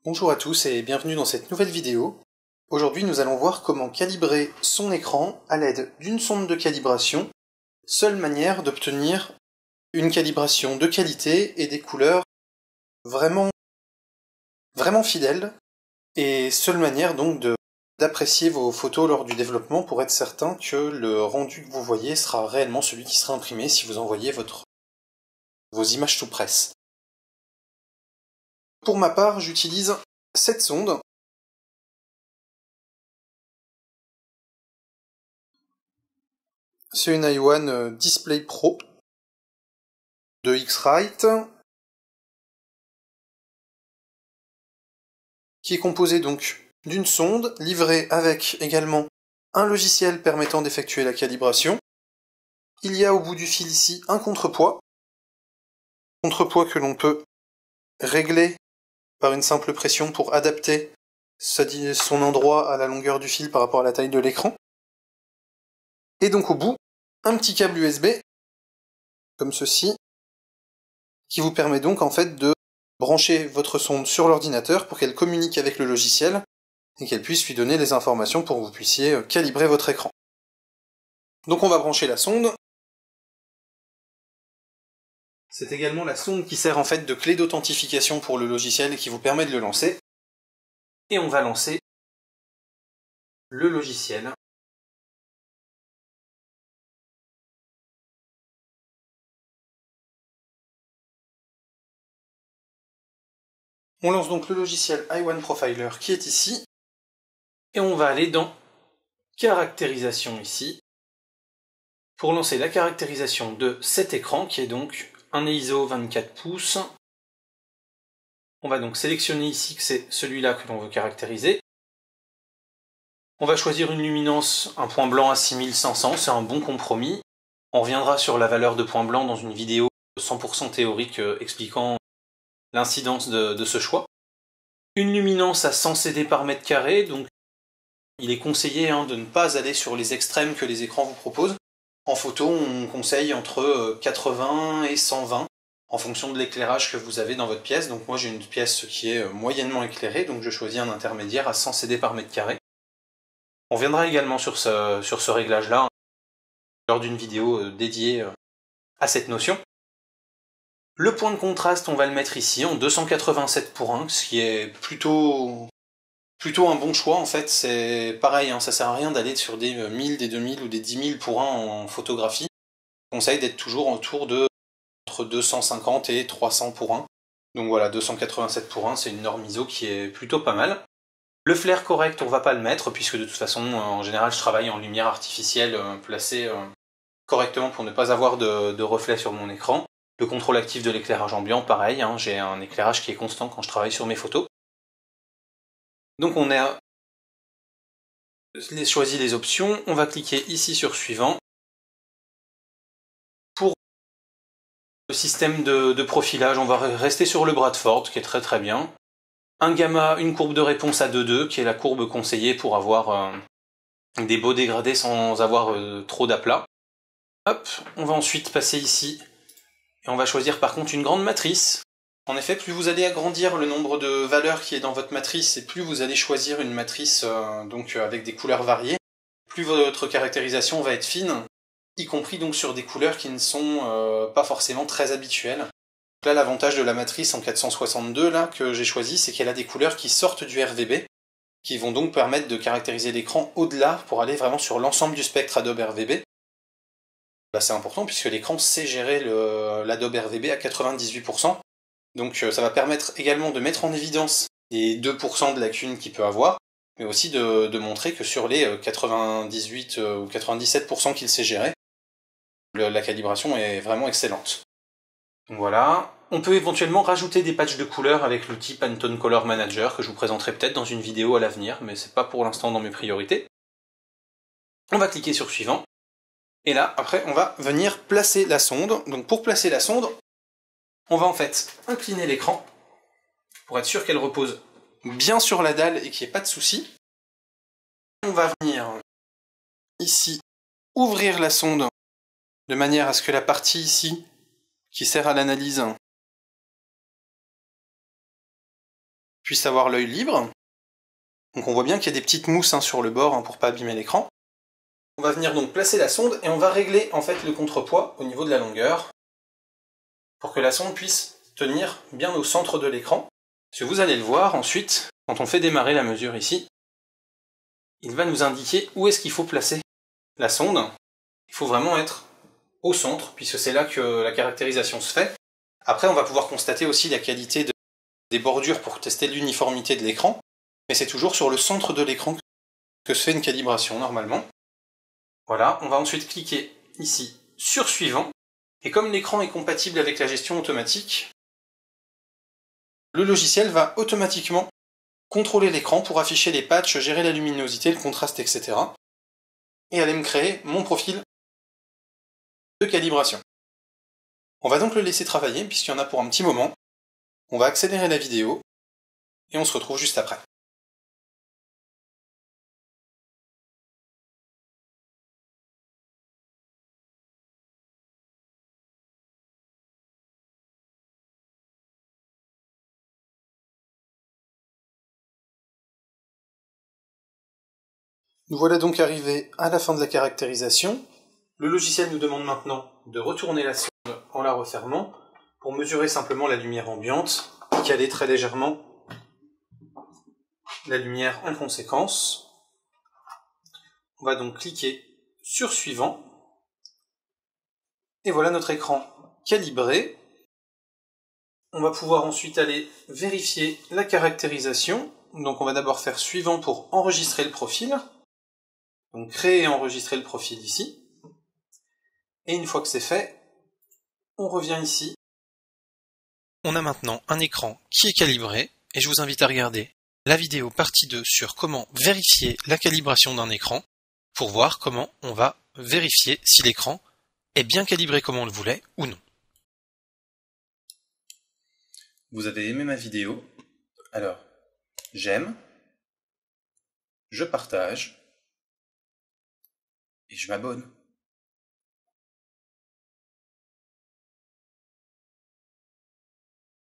Bonjour à tous et bienvenue dans cette nouvelle vidéo. Aujourd'hui nous allons voir comment calibrer son écran à l'aide d'une sonde de calibration, seule manière d'obtenir une calibration de qualité et des couleurs vraiment fidèles, et seule manière donc d'apprécier vos photos lors du développement pour être certain que le rendu que vous voyez sera réellement celui qui sera imprimé si vous envoyez vos images sous presse. Pour ma part, j'utilise cette sonde. C'est une i1 Display Pro de X-Rite qui est composée donc d'une sonde livrée avec également un logiciel permettant d'effectuer la calibration. Il y a au bout du fil ici un contrepoids que l'on peut régler par une simple pression pour adapter son endroit à la longueur du fil par rapport à la taille de l'écran. Et donc au bout, un petit câble USB, comme ceci, qui vous permet donc en fait de brancher votre sonde sur l'ordinateur pour qu'elle communique avec le logiciel et qu'elle puisse lui donner les informations pour que vous puissiez calibrer votre écran. Donc on va brancher la sonde. C'est également la sonde qui sert en fait de clé d'authentification pour le logiciel et qui vous permet de le lancer. Et on va lancer le logiciel. On lance donc le logiciel i1 Profiler qui est ici. Et on va aller dans caractérisation ici, pour lancer la caractérisation de cet écran qui est donc un ISO 24 pouces. On va donc sélectionner ici que c'est celui-là que l'on veut caractériser. On va choisir une luminance, un point blanc à 6500, c'est un bon compromis. On reviendra sur la valeur de point blanc dans une vidéo 100% théorique expliquant l'incidence de ce choix. Une luminance à 100 CD par mètre carré, donc il est conseillé de ne pas aller sur les extrêmes que les écrans vous proposent. En photo, on conseille entre 80 et 120 en fonction de l'éclairage que vous avez dans votre pièce. Donc moi j'ai une pièce qui est moyennement éclairée, donc je choisis un intermédiaire à 100 CD par mètre carré. On reviendra également sur ce réglage-là lors d'une vidéo dédiée à cette notion. Le point de contraste, on va le mettre ici en 287:1, ce qui est plutôt un bon choix en fait. C'est pareil, ça sert à rien d'aller sur des 1000, des 2000 ou des 10 000 pour 1 en photographie. Je conseille d'être toujours autour de entre 250 et 300 pour 1. Donc voilà, 287:1, c'est une norme ISO qui est plutôt pas mal. Le flair correct, on va pas le mettre, puisque de toute façon, en général, je travaille en lumière artificielle placée correctement pour ne pas avoir de reflets sur mon écran. Le contrôle actif de l'éclairage ambiant, pareil, j'ai un éclairage qui est constant quand je travaille sur mes photos. Donc on a choisi les options, on va cliquer ici sur suivant. Pour le système de profilage, on va rester sur le Bradford, qui est très bien. Un gamma, une courbe de réponse à 2,2, qui est la courbe conseillée pour avoir des beaux dégradés sans avoir trop d'aplat. Hop, on va ensuite passer ici, et on va choisir par contre une grande matrice. En effet, plus vous allez agrandir le nombre de valeurs qui est dans votre matrice, et plus vous allez choisir une matrice avec des couleurs variées, plus votre caractérisation va être fine, y compris donc sur des couleurs qui ne sont pas forcément très habituelles. Donc là, l'avantage de la matrice en 462 là, que j'ai choisi, c'est qu'elle a des couleurs qui sortent du RVB, qui vont donc permettre de caractériser l'écran au-delà pour aller vraiment sur l'ensemble du spectre Adobe RVB. Là, c'est important puisque l'écran sait gérer l'Adobe RVB à 98%. Donc ça va permettre également de mettre en évidence les 2% de lacunes qu'il peut avoir, mais aussi de montrer que sur les 98 ou 97% qu'il sait gérer, la calibration est vraiment excellente. Donc voilà. On peut éventuellement rajouter des patchs de couleurs avec l'outil Pantone Color Manager que je vous présenterai peut-être dans une vidéo à l'avenir, mais c'est pas pour l'instant dans mes priorités. On va cliquer sur suivant. Et là, après, on va venir placer la sonde. Donc pour placer la sonde, on va en fait incliner l'écran pour être sûr qu'elle repose bien sur la dalle et qu'il n'y ait pas de souci. On va venir ici ouvrir la sonde de manière à ce que la partie ici qui sert à l'analyse puisse avoir l'œil libre. Donc on voit bien qu'il y a des petites mousses sur le bord pour pas abîmer l'écran. On va venir donc placer la sonde et on va régler en fait le contrepoids au niveau de la longueur pour que la sonde puisse tenir bien au centre de l'écran. Parce que vous allez le voir ensuite, quand on fait démarrer la mesure ici, il va nous indiquer où est-ce qu'il faut placer la sonde. Il faut vraiment être au centre, puisque c'est là que la caractérisation se fait. Après, on va pouvoir constater aussi la qualité des bordures pour tester l'uniformité de l'écran, mais c'est toujours sur le centre de l'écran que se fait une calibration normalement. Voilà, on va ensuite cliquer ici sur Suivant, et comme l'écran est compatible avec la gestion automatique, le logiciel va automatiquement contrôler l'écran pour afficher les patchs, gérer la luminosité, le contraste, etc. et aller me créer mon profil de calibration. On va donc le laisser travailler puisqu'il y en a pour un petit moment. On va accélérer la vidéo et on se retrouve juste après. Nous voilà donc arrivés à la fin de la caractérisation. Le logiciel nous demande maintenant de retourner la sonde en la refermant pour mesurer simplement la lumière ambiante et caler très légèrement la lumière en conséquence. On va donc cliquer sur Suivant. Et voilà notre écran calibré. On va pouvoir ensuite aller vérifier la caractérisation. Donc on va d'abord faire Suivant pour enregistrer le profil. Donc créer et enregistrer le profil ici. Et une fois que c'est fait, on revient ici. On a maintenant un écran qui est calibré et je vous invite à regarder la vidéo partie 2 sur comment vérifier la calibration d'un écran pour voir comment on va vérifier si l'écran est bien calibré comme on le voulait ou non. Vous avez aimé ma vidéo? Alors, j'aime, je partage et je m'abonne.